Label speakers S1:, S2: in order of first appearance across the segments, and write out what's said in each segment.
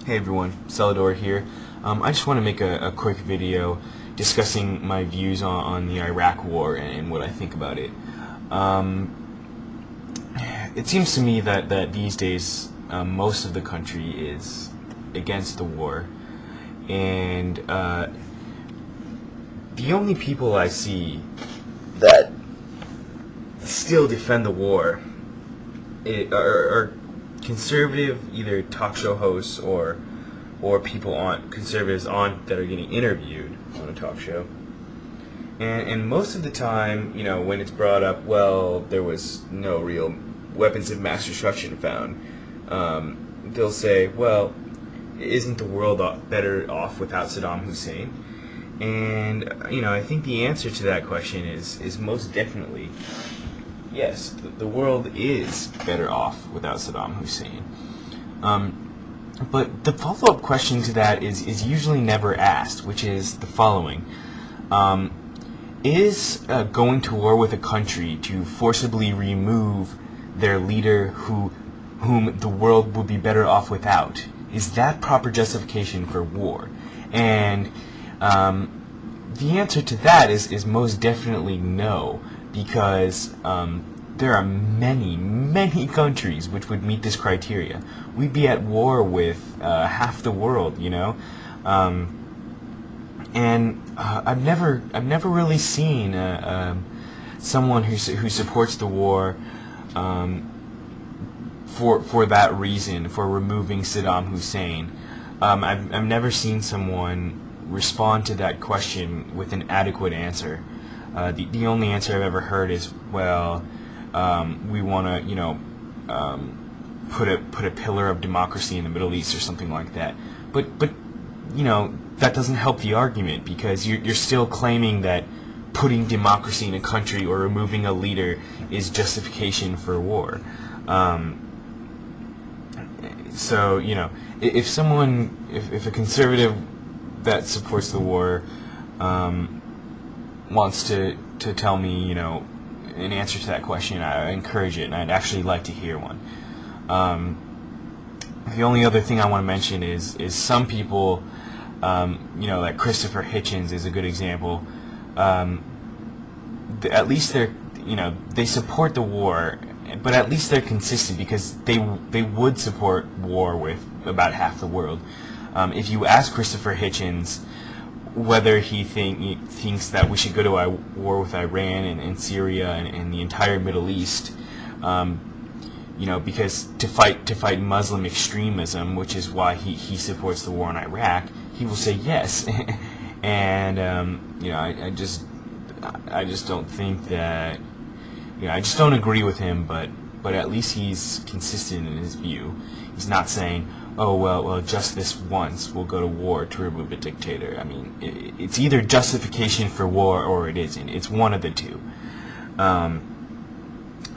S1: Hey everyone, Celador here. I just want to make a quick video discussing my views on the Iraq War and what I think about it. Um, it seems to me that these days most of the country is against the war, and the only people I see that still defend the war are conservative, either talk show hosts or people on conservatives on that are getting interviewed on a talk show. And most of the time, when it's brought up, well, there was no real weapons of mass destruction found, they'll say, well, isn't the world better off without Saddam Hussein? And I think the answer to that question is most definitely yes. The world is better off without Saddam Hussein. But the follow-up question to that is usually never asked, which is the following. Is going to war with a country to forcibly remove their leader whom the world would be better off without, is that proper justification for war? And the answer to that is most definitely no, because there are many countries which would meet this criteria. We'd be at war with half the world, and I've never really seen someone who supports the war for that reason, for removing Saddam Hussein. I've never seen someone respond to that question with an adequate answer. The only answer I've ever heard is, well, we want to, put a pillar of democracy in the Middle East or something like that. But that doesn't help the argument, because you're still claiming that putting democracy in a country or removing a leader is justification for war. So if a conservative that supports the war wants to tell me an answer to that question, I encourage it, and I'd actually like to hear one. The only other thing I want to mention is some people, like Christopher Hitchens is a good example. At least they support the war, but at least they're consistent, because they would support war with about half the world. If you ask Christopher Hitchens whether he thinks that we should go to a war with Iran and Syria and the entire Middle East, because to fight Muslim extremism, which is why he supports the war in Iraq, he will say yes. And I just don't think that, I just don't agree with him, but at least he's consistent in his view. He's not saying, oh, well, just this once we'll go to war to remove a dictator. I mean, it's either justification for war or it isn't. It's one of the two.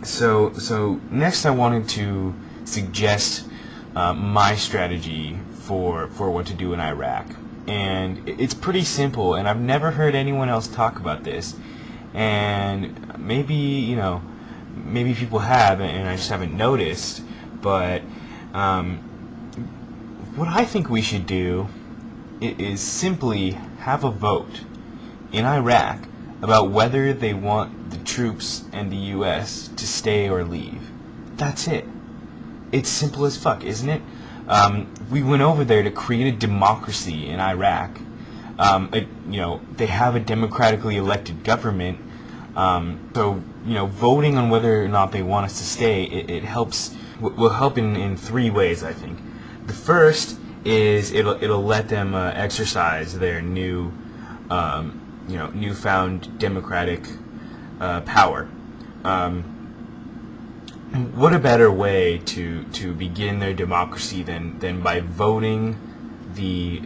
S1: So next I wanted to suggest my strategy for what to do in Iraq. And it's pretty simple, and I've never heard anyone else talk about this. And maybe people have, and I just haven't noticed. But what I think we should do is simply have a vote in Iraq about whether they want the troops and the U.S. to stay or leave. That's it. It's simple as fuck, isn't it? We went over there to create a democracy in Iraq. They have a democratically elected government. So voting on whether or not they want us to stay, it helps. Will help in three ways, I think. The first is it'll let them exercise their newfound democratic power. What a better way to begin their democracy than by voting the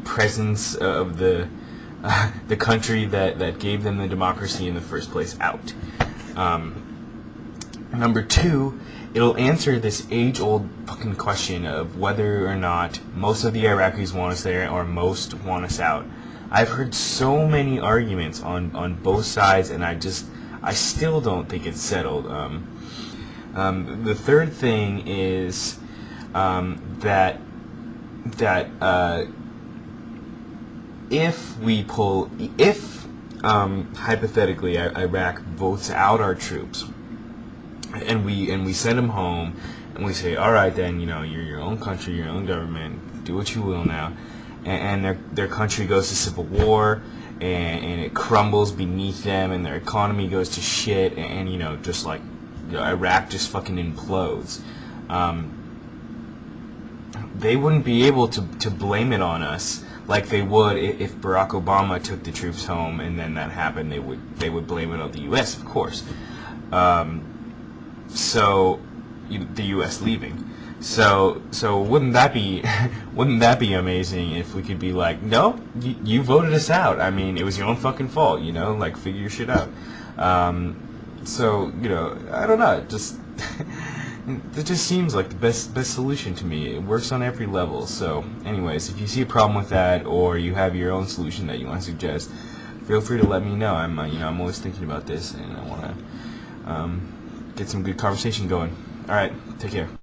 S1: presence of the country that gave them the democracy in the first place out. Number two, it'll answer this age-old fucking question of whether or not most of the Iraqis want us there or most want us out. I've heard so many arguments on both sides, and I still don't think it's settled. The third thing is that that if hypothetically Iraq votes out our troops, and we send them home, and we say, all right, then, you're your own country, your own government, do what you will now, and their country goes to civil war, and it crumbles beneath them, and their economy goes to shit, and just like Iraq just fucking implodes. They wouldn't be able to blame it on us like they would if Barack Obama took the troops home and then that happened. They would blame it on the U.S., of course. So the U.S. leaving. So wouldn't that be amazing if we could be like, no, you voted us out. I mean, it was your own fucking fault. Like, figure your shit out. So I don't know. It just seems like the best solution to me. It works on every level. So, anyways, if you see a problem with that, or you have your own solution that you want to suggest, feel free to let me know. I'm always thinking about this, and I want to get some good conversation going. All right, take care.